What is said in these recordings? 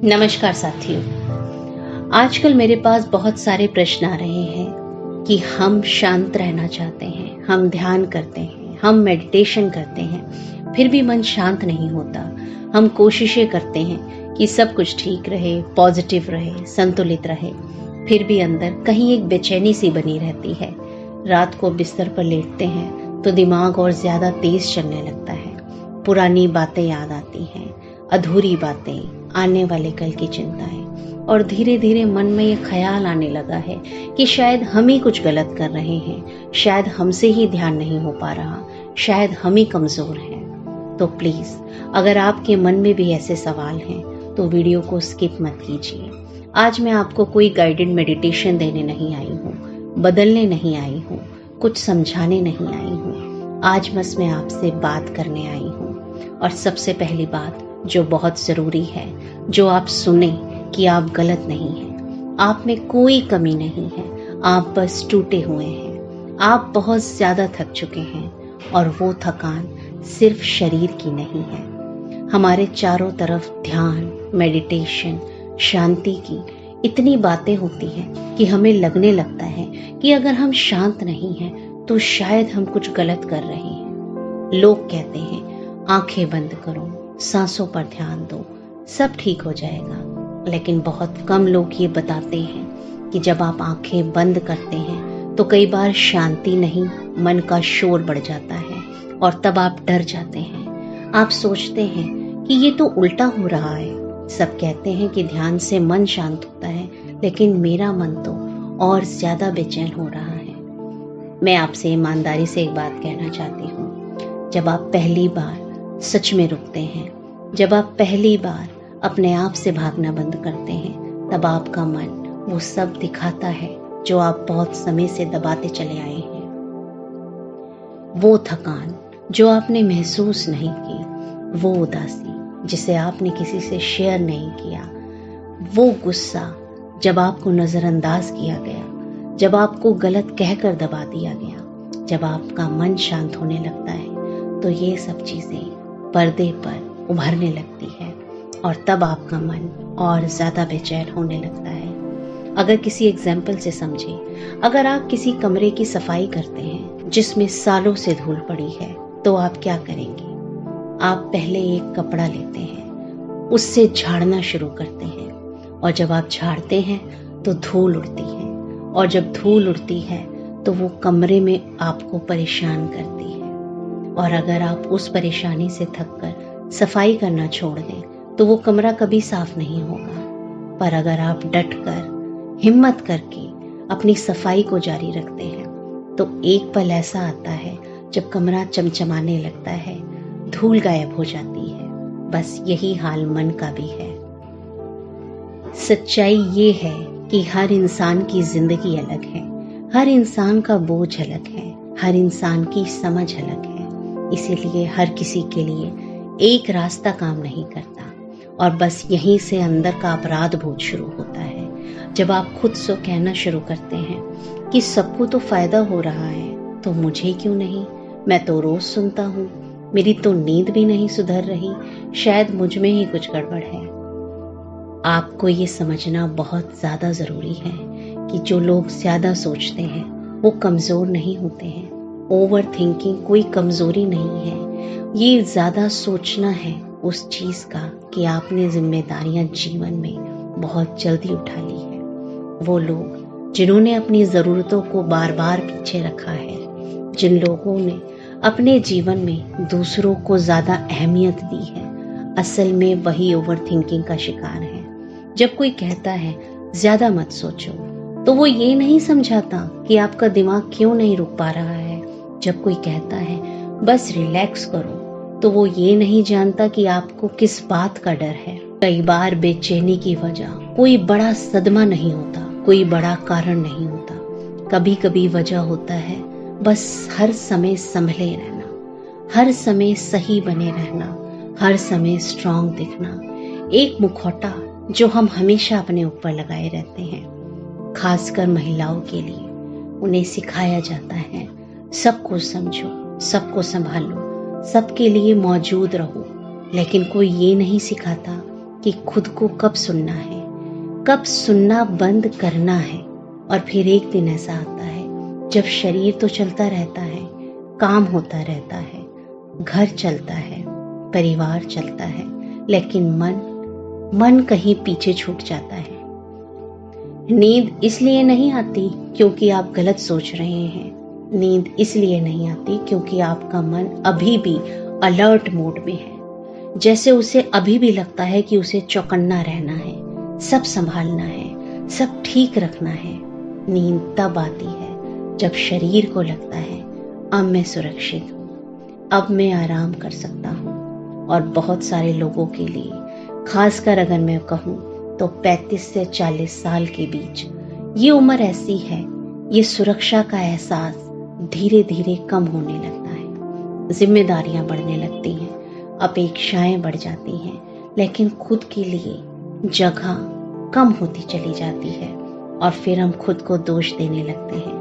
नमस्कार साथियों। आजकल मेरे पास बहुत सारे प्रश्न आ रहे हैं कि हम शांत रहना चाहते हैं, हम ध्यान करते हैं, हम मेडिटेशन करते हैं, फिर भी मन शांत नहीं होता। हम कोशिशें करते हैं कि सब कुछ ठीक रहे, पॉजिटिव रहे, संतुलित रहे, फिर भी अंदर कहीं एक बेचैनी सी बनी रहती है। रात को बिस्तर पर लेटते हैं तो दिमाग और ज्यादा तेज चलने लगता है। पुरानी बातें याद आती हैं, अधूरी बातें, आने वाले कल की चिंताएं, और धीरे धीरे मन में ये ख्याल आने लगा है कि शायद हम ही कुछ गलत कर रहे हैं, शायद हमसे ही ध्यान नहीं हो पा रहा, शायद हम ही कमजोर हैं। तो प्लीज, अगर आपके मन में भी ऐसे सवाल हैं तो वीडियो को स्किप मत कीजिए। आज मैं आपको कोई गाइडेड मेडिटेशन देने नहीं आई हूँ, बदलने नहीं आई हूँ, कुछ समझाने नहीं आई हूँ। आज बस मैं आपसे बात करने आई हूँ। और सबसे पहली बात जो बहुत जरूरी है, जो आप सुने कि आप गलत नहीं हैं, आप में कोई कमी नहीं है, आप बस टूटे हुए हैं, आप बहुत ज्यादा थक चुके हैं और वो थकान सिर्फ शरीर की नहीं है। हमारे चारों तरफ ध्यान, मेडिटेशन, शांति की इतनी बातें होती हैं कि हमें लगने लगता है कि अगर हम शांत नहीं हैं तो शायद हम कुछ गलत कर रहे हैं। लोग कहते हैं आंखें बंद करो, सांसों पर ध्यान दो, सब ठीक हो जाएगा। लेकिन बहुत कम लोग ये बताते हैं कि जब आप आंखें बंद करते हैं तो कई बार शांति नहीं, मन का शोर बढ़ जाता है और तब आप डर जाते हैं। आप सोचते हैं कि ये तो उल्टा हो रहा है। सब कहते हैं कि ध्यान से मन शांत होता है, लेकिन मेरा मन तो और ज्यादा बेचैन हो रहा है। मैं आपसे ईमानदारी से एक बात कहना चाहती हूँ। जब आप पहली बार सच में रुकते हैं, जब आप पहली बार अपने आप से भागना बंद करते हैं, तब आपका मन वो सब दिखाता है जो आप बहुत समय से दबाते चले आए हैं। वो थकान जो आपने महसूस नहीं की, वो उदासी जिसे आपने किसी से शेयर नहीं किया, वो गुस्सा जब आपको नजरअंदाज किया गया, जब आपको गलत कहकर दबा दिया गया, जब आपका मन शांत होने लगता है तो ये सब चीजें पर्दे पर उभरने लगती है और तब आपका मन और ज्यादा बेचैन होने लगता है। अगर किसी एग्जाम्पल से समझे, अगर आप किसी कमरे की सफाई करते हैं जिसमें सालों से धूल पड़ी है, तो आप क्या करेंगे? आप पहले एक कपड़ा लेते हैं, उससे झाड़ना शुरू करते हैं, और जब आप झाड़ते हैं तो धूल उड़ती है, और जब धूल उड़ती है तो वो कमरे में आपको परेशान करती है। और अगर आप उस परेशानी से थककर सफाई करना छोड़ दें तो वो कमरा कभी साफ नहीं होगा। पर अगर आप डटकर, हिम्मत करके अपनी सफाई को जारी रखते हैं तो एक पल ऐसा आता है जब कमरा चमचमाने लगता है, धूल गायब हो जाती है। बस यही हाल मन का भी है। सच्चाई ये है कि हर इंसान की जिंदगी अलग है, हर इंसान का बोझ अलग है, हर इंसान की समझ अलग है। इसीलिए हर किसी के लिए एक रास्ता काम नहीं करता, और बस यहीं से अंदर का अपराध बोध शुरू होता है। जब आप खुद से कहना शुरू करते हैं कि सबको तो फायदा हो रहा है तो मुझे क्यों नहीं, मैं तो रोज सुनता हूँ, मेरी तो नींद भी नहीं सुधर रही, शायद मुझ में ही कुछ गड़बड़ है। आपको ये समझना बहुत ज्यादा जरूरी है कि जो लोग ज्यादा सोचते हैं वो कमजोर नहीं होते हैं। ओवर थिंकिंग कोई कमजोरी नहीं है, ये ज्यादा सोचना है उस चीज का कि आपने जिम्मेदारियां जीवन में बहुत जल्दी उठा ली है। वो लोग जिन्होंने अपनी जरूरतों को बार बार पीछे रखा है, जिन लोगों ने अपने जीवन में दूसरों को ज्यादा अहमियत दी है, असल में वही ओवर थिंकिंग का शिकार है। जब कोई कहता है ज्यादा मत सोचो, तो वो ये नहीं समझाता कि आपका दिमाग क्यों नहीं रुक पा रहा है। जब कोई कहता है बस रिलैक्स करो, तो वो ये नहीं जानता कि आपको किस बात का डर है। कई बार बेचैनी की वजह कोई बड़ा सदमा नहीं होता, कोई बड़ा कारण नहीं होता। कभी कभी वजह होता है बस हर समय संभले रहना, हर समय सही बने रहना, हर समय स्ट्रांग दिखना। एक मुखौटा जो हम हमेशा अपने ऊपर लगाए रहते हैं, खासकर महिलाओं के लिए। उन्हें सिखाया जाता है सबको समझो, सबको संभालो, सबके लिए मौजूद रहो, लेकिन कोई ये नहीं सिखाता कि खुद को कब सुनना है, कब सुनना बंद करना है। और फिर एक दिन ऐसा आता है जब शरीर तो चलता रहता है, काम होता रहता है, घर चलता है, परिवार चलता है, लेकिन मन कहीं पीछे छूट जाता है। नींद इसलिए नहीं आती क्योंकि आप गलत सोच रहे हैं, नींद इसलिए नहीं आती क्योंकि आपका मन अभी भी अलर्ट मोड में है, जैसे उसे अभी भी लगता है कि उसे चौकन्ना रहना है, सब संभालना है, सब ठीक रखना है। नींद तब आती है जब शरीर को लगता है अब मैं सुरक्षित हूँ, अब मैं आराम कर सकता हूँ। और बहुत सारे लोगों के लिए, खासकर अगर मैं कहूँ तो 35 से 40 साल के बीच ये उम्र ऐसी है, ये सुरक्षा का एहसास धीरे धीरे कम होने लगता है। जिम्मेदारियां बढ़ने लगती हैं, अपेक्षाएं बढ़ जाती हैं, लेकिन खुद के लिए जगह कम होती चली जाती है और फिर हम खुद को दोष देने लगते हैं।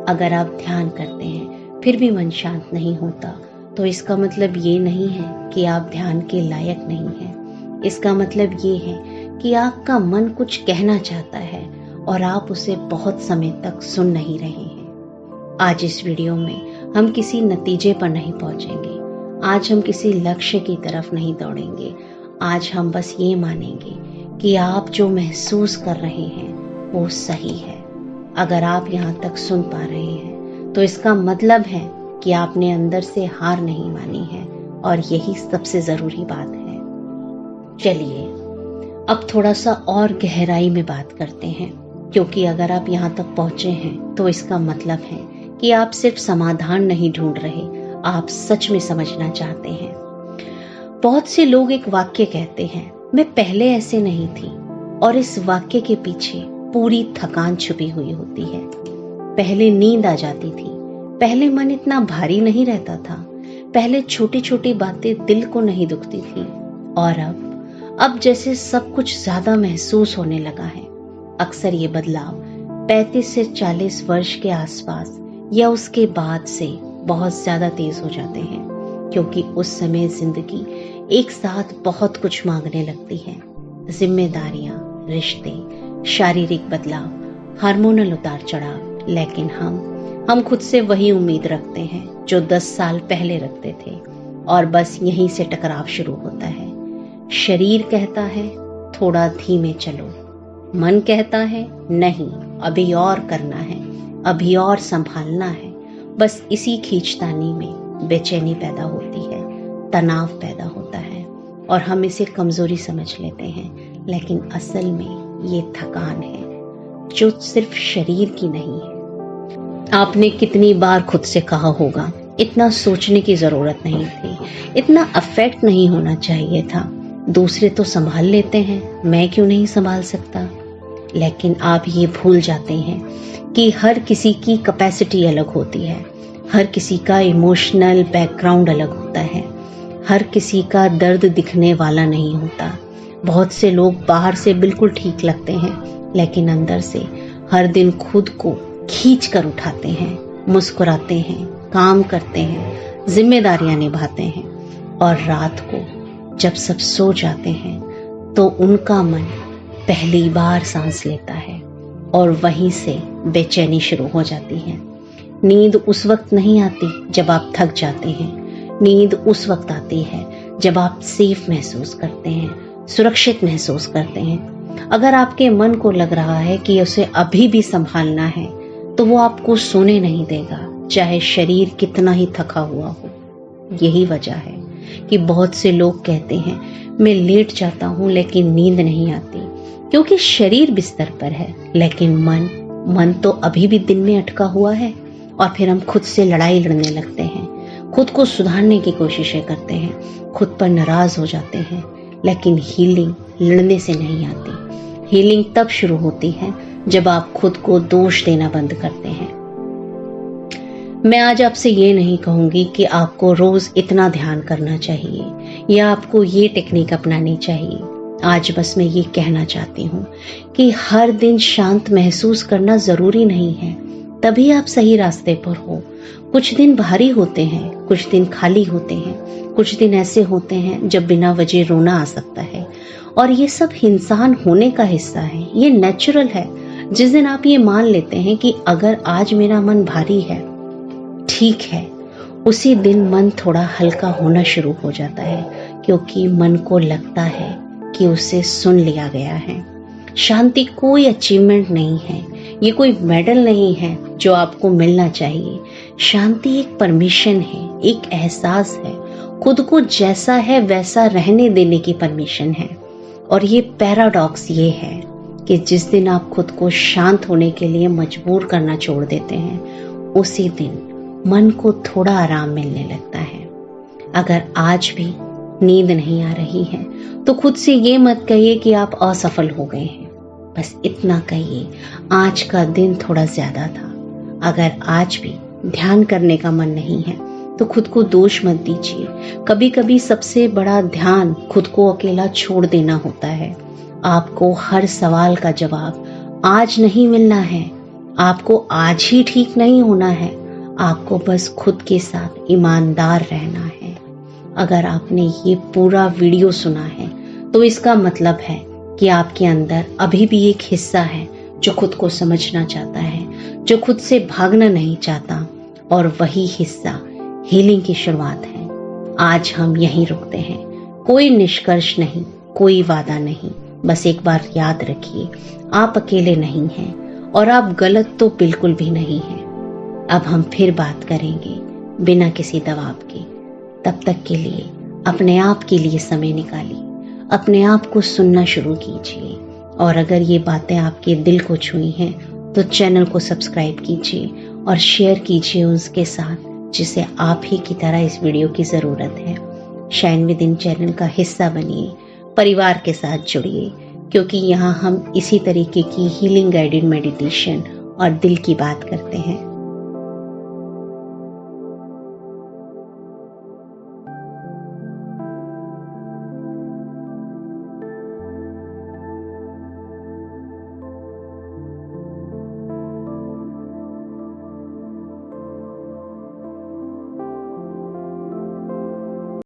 अगर आप ध्यान करते हैं फिर भी मन शांत नहीं होता तो इसका मतलब ये नहीं है कि आप ध्यान के लायक नहीं हैं। इसका मतलब ये है कि आपका मन कुछ कहना चाहता है और आप उसे बहुत समय तक सुन नहीं रहे हैं। आज इस वीडियो में हम किसी नतीजे पर नहीं पहुंचेंगे, आज हम किसी लक्ष्य की तरफ नहीं दौड़ेंगे। आज हम बस ये मानेंगे कि आप जो महसूस कर रहे हैं वो सही है। अगर आप यहाँ तक सुन पा रहे हैं तो इसका मतलब है कि आपने अंदर से हार नहीं मानी है, और यही सबसे जरूरी बात है। चलिए अब थोड़ा सा और गहराई में बात करते हैं, क्योंकि अगर आप यहाँ तक पहुंचे हैं तो इसका मतलब है कि आप सिर्फ समाधान नहीं ढूंढ रहे, आप सच में समझना चाहते हैं। बहुत से लोग एक वाक्य कहते हैं, मैं पहले ऐसे नहीं थी, और इस वाक्य के पीछे पूरी थकान छुपी हुई होती है। पहले नींद आ जाती थी, पहले मन इतना भारी नहीं रहता था, पहले छोटी छोटी बातें दिल को नहीं दुखती थी, और अब जैसे सब कुछ ज्यादा महसूस होने लगा है। अक्सर ये बदलाव 35 से 40 वर्ष के आसपास या उसके बाद से बहुत ज्यादा तेज हो जाते हैं, क्योंकि उस समय जिंदगी एक साथ बहुत कुछ मांगने लगती है। जिम्मेदारियां, रिश्ते, शारीरिक बदलाव, हार्मोनल उतार चढ़ाव। लेकिन हम खुद से वही उम्मीद रखते हैं जो 10 साल पहले रखते थे, और बस यहीं से टकराव शुरू होता है। शरीर कहता है थोड़ा धीमे चलो, मन कहता है नहीं अभी और करना है, अभी और संभालना है। बस इसी खींचतानी में बेचैनी पैदा होती है, तनाव पैदा होता है, और हम इसे कमजोरी समझ लेते हैं। लेकिन असल में ये थकान है जो सिर्फ शरीर की नहीं है। आपने कितनी बार खुद से कहा होगा, इतना सोचने की जरूरत नहीं थी, इतना अफेक्ट नहीं होना चाहिए था, दूसरे तो संभाल लेते हैं, मैं क्यों नहीं संभाल सकता। लेकिन आप ये भूल जाते हैं कि हर किसी की कैपेसिटी अलग होती है, हर किसी का इमोशनल बैकग्राउंड अलग होता है, हर किसी का दर्द दिखने वाला नहीं होता। बहुत से लोग बाहर से बिल्कुल ठीक लगते हैं, लेकिन अंदर से हर दिन खुद को खींच कर उठाते हैं, मुस्कुराते हैं, काम करते हैं, जिम्मेदारियां निभाते हैं, और रात को जब सब सो जाते हैं तो उनका मन पहली बार सांस लेता है, और वहीं से बेचैनी शुरू हो जाती है। नींद उस वक्त नहीं आती जब आप थक जाते हैं, नींद उस वक्त आती है जब आप सेफ महसूस करते हैं, सुरक्षित महसूस करते हैं। अगर आपके मन को लग रहा है कि उसे अभी भी संभालना है तो वो आपको सोने नहीं देगा, चाहे शरीर कितना ही थका हुआ हो। यही वजह है कि बहुत से लोग कहते हैं मैं लेट जाता हूँ लेकिन नींद नहीं आती, क्योंकि शरीर बिस्तर पर है लेकिन मन तो अभी भी दिन में अटका हुआ है। और फिर हम खुद से लड़ाई लड़ने लगते हैं, खुद को सुधारने की कोशिशें करते हैं, खुद पर नाराज हो जाते हैं। लेकिन हीलिंग लड़ने से नहीं आती, हीलिंग तब शुरू होती है जब आप खुद को दोष देना बंद करते हैं। मैं आज आपसे ये नहीं कहूंगी कि आपको रोज इतना ध्यान करना चाहिए या आपको ये टेक्निक अपनानी चाहिए। आज बस मैं ये कहना चाहती हूँ कि हर दिन शांत महसूस करना जरूरी नहीं है, तभी आप सही रास्ते पर हो। कुछ दिन भारी होते हैं, कुछ दिन खाली होते हैं, कुछ दिन ऐसे होते हैं जब बिना वजह रोना आ सकता है, और ये सब इंसान होने का हिस्सा है, ये नेचुरल है। जिस दिन आप ये मान लेते हैं कि अगर आज मेरा मन भारी है, ठीक है, उसी दिन मन थोड़ा हल्का होना शुरू हो जाता है, क्योंकि मन को लगता है कि उसे सुन लिया गया है। शांति कोई अचीवमेंट नहीं है, ये कोई मेडल नहीं है जो आपको मिलना चाहिए। शांति एक परमिशन है, एक एहसास है, खुद को जैसा है वैसा रहने देने की परमिशन है। और ये पैराडॉक्स ये है कि जिस दिन आप खुद को शांत होने के लिए मजबूर करना छोड़ देते हैं, उसी दिन मन को थोड़ा आराम मिलने लगता है। अगर आज भी नींद नहीं आ रही है तो खुद से ये मत कहिए कि आप असफल हो गए हैं, बस इतना कहिए आज का दिन थोड़ा ज्यादा था। अगर आज भी ध्यान करने का मन नहीं है तो खुद को दोष मत दीजिए। कभी कभी सबसे बड़ा ध्यान खुद को अकेला छोड़ देना होता है। आपको हर सवाल का जवाब आज नहीं मिलना है, आपको आज ही ठीक नहीं होना है, आपको बस खुद के साथ ईमानदार रहना है। अगर आपने ये पूरा वीडियो सुना है तो इसका मतलब है कि आपके अंदर अभी भी एक हिस्सा है जो खुद को समझना चाहता है, जो खुद से भागना नहीं चाहता, और वही हिस्सा हीलिंग की शुरुआत है। आज हम यहीं रुकते हैं, कोई निष्कर्ष नहीं, कोई वादा नहीं, बस एक बार याद रखिए आप अकेले नहीं हैं और आप गलत तो बिल्कुल भी नहीं हैं। अब हम फिर बात करेंगे बिना किसी दबाव के। तब तक के लिए अपने आप के लिए समय निकालिए, अपने आप को सुनना शुरू कीजिए, और अगर ये बातें आपके दिल को छुई हैं तो चैनल को सब्सक्राइब कीजिए और शेयर कीजिए उसके साथ जिसे आप ही की तरह इस वीडियो की ज़रूरत है। शाइन विद इन चैनल का हिस्सा बनिए, परिवार के साथ जुड़िए, क्योंकि यहाँ हम इसी तरीके की हीलिंग गाइडेड मेडिटेशन और दिल की बात करते हैं।